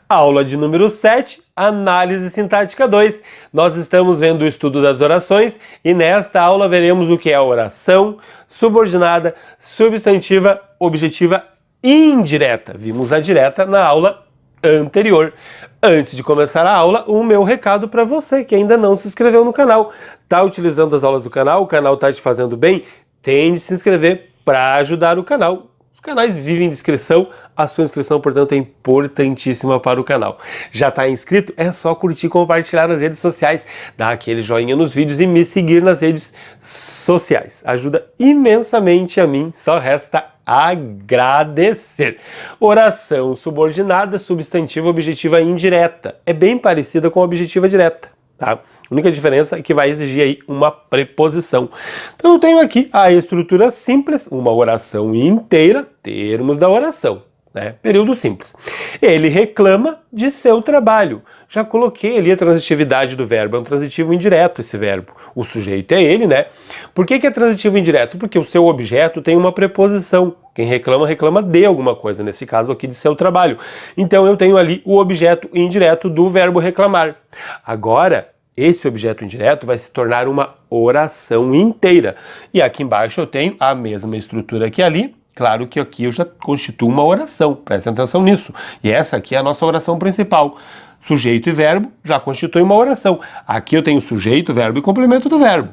Aula de número 7, Análise Sintática 2. Nós estamos vendo o estudo das orações e nesta aula veremos o que é a oração subordinada, substantiva, objetiva e indireta. Vimos a direta na aula anterior. Antes de começar a aula, o meu recado para você que ainda não se inscreveu no canal. Tá utilizando as aulas do canal? O canal tá te fazendo bem? Tem de se inscrever para ajudar o canal. Os canais vivem de inscrição, a sua inscrição, portanto, é importantíssima para o canal. Já está inscrito? É só curtir e compartilhar nas redes sociais, dar aquele joinha nos vídeos e me seguir nas redes sociais. Ajuda imensamente a mim, só resta agradecer. Oração subordinada, substantiva, objetiva indireta. É bem parecida com a objetiva direta. Tá? A única diferença é que vai exigir aí uma preposição. Então eu tenho aqui a estrutura simples, uma oração inteira, termos da oração, né? Período simples. Ele reclama de seu trabalho. Já coloquei ali a transitividade do verbo, é um transitivo indireto esse verbo. O sujeito é ele, né? Por que é transitivo indireto? Porque o seu objeto tem uma preposição. Quem reclama, reclama de alguma coisa, nesse caso aqui de seu trabalho. Então eu tenho ali o objeto indireto do verbo reclamar. Agora, esse objeto indireto vai se tornar uma oração inteira. E aqui embaixo eu tenho a mesma estrutura que ali. Claro que aqui eu já constituo uma oração, prestem atenção nisso. E essa aqui é a nossa oração principal. Sujeito e verbo já constitui uma oração. Aqui eu tenho sujeito, verbo e complemento do verbo.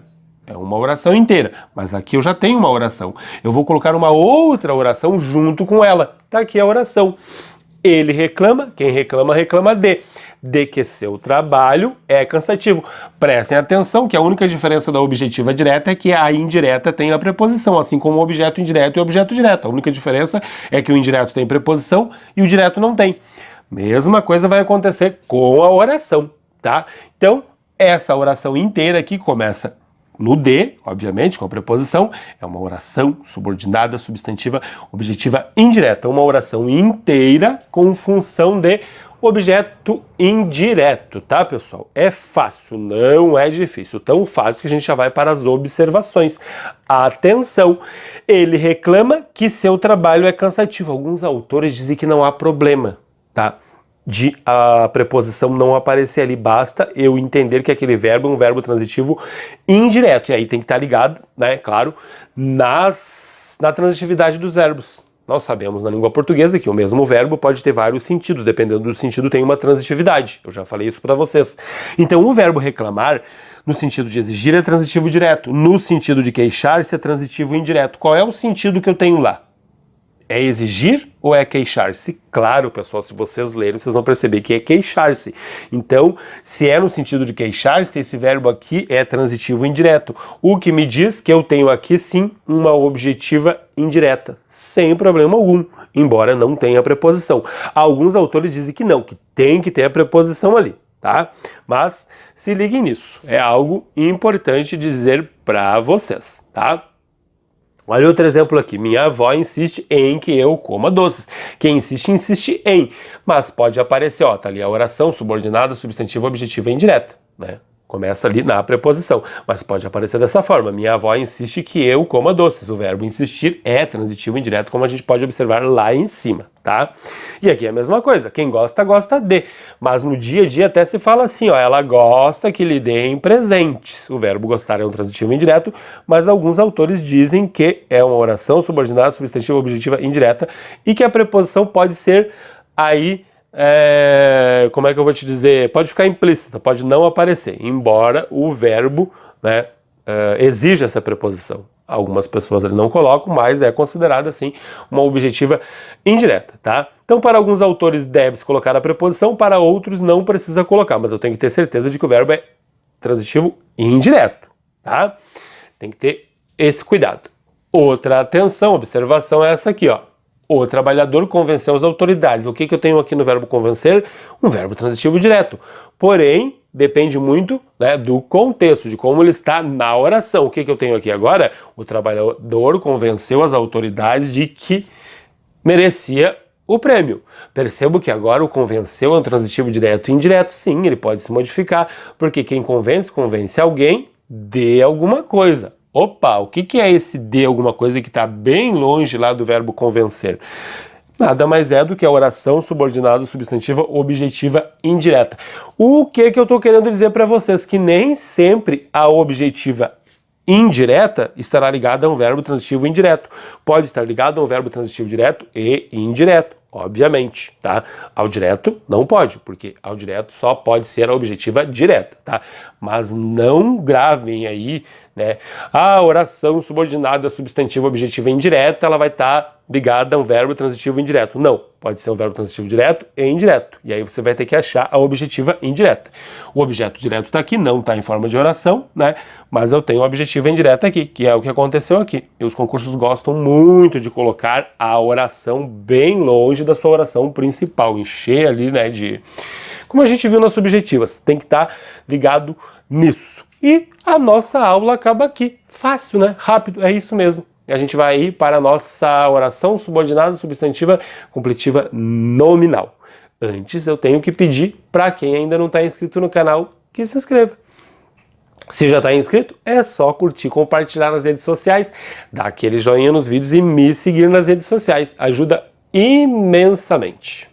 É uma oração inteira, mas aqui eu já tenho uma oração. Eu vou colocar uma outra oração junto com ela. Tá aqui a oração. Ele reclama, quem reclama, reclama de que seu trabalho é cansativo. Prestem atenção que a única diferença da objetiva direta é que a indireta tem a preposição, assim como o objeto indireto e o objeto direto. A única diferença é que o indireto tem preposição e o direto não tem. Mesma coisa vai acontecer com a oração, tá? Então, essa oração inteira aqui começa no de, obviamente, com a preposição, é uma oração subordinada, substantiva, objetiva indireta. Uma oração inteira com função de objeto indireto, tá, pessoal? É fácil, não é difícil. Tão fácil que a gente já vai para as observações. Atenção! Ele reclama que seu trabalho é cansativo. Alguns autores dizem que não há problema, tá? De a preposição não aparecer ali, basta eu entender que aquele verbo é um verbo transitivo indireto, e aí tem que estar ligado, né, claro, na transitividade dos verbos. Nós sabemos na língua portuguesa que o mesmo verbo pode ter vários sentidos, dependendo do sentido tem uma transitividade, eu já falei isso para vocês. Então o verbo reclamar, no sentido de exigir, é transitivo direto, no sentido de queixar-se é transitivo indireto. Qual é o sentido que eu tenho lá? É exigir ou é queixar-se? Claro, pessoal, se vocês lerem, vocês vão perceber que é queixar-se. Então, se é no sentido de queixar-se, esse verbo aqui é transitivo indireto. O que me diz que eu tenho aqui, sim, uma objetiva indireta, sem problema algum, embora não tenha preposição. Alguns autores dizem que não, que tem que ter a preposição ali, tá? Mas se liguem nisso, é algo importante dizer para vocês, tá? Olha outro exemplo aqui. Minha avó insiste em que eu coma doces. Quem insiste, insiste em. Mas pode aparecer, ó, tá ali a oração subordinada, substantiva, objetiva e indireta, né? Começa ali na preposição, mas pode aparecer dessa forma. Minha avó insiste que eu coma doces. O verbo insistir é transitivo indireto, como a gente pode observar lá em cima, tá? E aqui é a mesma coisa. Quem gosta, gosta de. Mas no dia a dia até se fala assim, ó, ela gosta que lhe deem presentes. O verbo gostar é um transitivo indireto, mas alguns autores dizem que é uma oração subordinada, substantiva, objetiva, indireta e que a preposição pode ser aí como é que eu vou te dizer? Pode ficar implícita, pode não aparecer, embora o verbo, né, exija essa preposição. Algumas pessoas ele não colocam, mas é considerada assim uma objetiva indireta, tá? Então, para alguns autores deve-se colocar a preposição, para outros não precisa colocar, mas eu tenho que ter certeza de que o verbo é transitivo indireto, tá? Tem que ter esse cuidado. Outra atenção, observação é essa aqui, ó. O trabalhador convenceu as autoridades. O que eu tenho aqui no verbo convencer? Um verbo transitivo direto. Porém, depende muito, né, do contexto, de como ele está na oração. O que eu tenho aqui agora? O trabalhador convenceu as autoridades de que merecia o prêmio. Percebo que agora o convenceu é um transitivo direto e indireto. Sim, ele pode se modificar, porque quem convence, convence alguém de alguma coisa. Opa, o que é esse de alguma coisa que está bem longe lá do verbo convencer? nada mais é do que a oração subordinada substantiva objetiva indireta. O que eu estou querendo dizer para vocês? Que nem sempre a objetiva indireta estará ligada a um verbo transitivo indireto. Pode estar ligado a um verbo transitivo direto e indireto, obviamente, tá? Ao direto não pode, porque ao direto só pode ser a objetiva direta, tá? Mas não gravem aí, né? A oração subordinada substantiva objetiva indireta, ela vai estar ligada a um verbo transitivo indireto. Não, pode ser um verbo transitivo direto e indireto. E aí você vai ter que achar a objetiva indireta. O objeto direto está aqui, não está em forma de oração, né? Mas eu tenho a objetiva indireta aqui, que é o que aconteceu aqui. E os concursos gostam muito de colocar a oração bem longe da sua oração principal, encher ali, né, de... Como a gente viu nas subjetivas, tem que estar ligado nisso. E a nossa aula acaba aqui. Fácil, né? Rápido, é isso mesmo. A gente vai ir para a nossa oração subordinada substantiva completiva nominal. Antes eu tenho que pedir para quem ainda não está inscrito no canal que se inscreva. Se já está inscrito, é só curtir, compartilhar nas redes sociais, dar aquele joinha nos vídeos e me seguir nas redes sociais. Ajuda imensamente.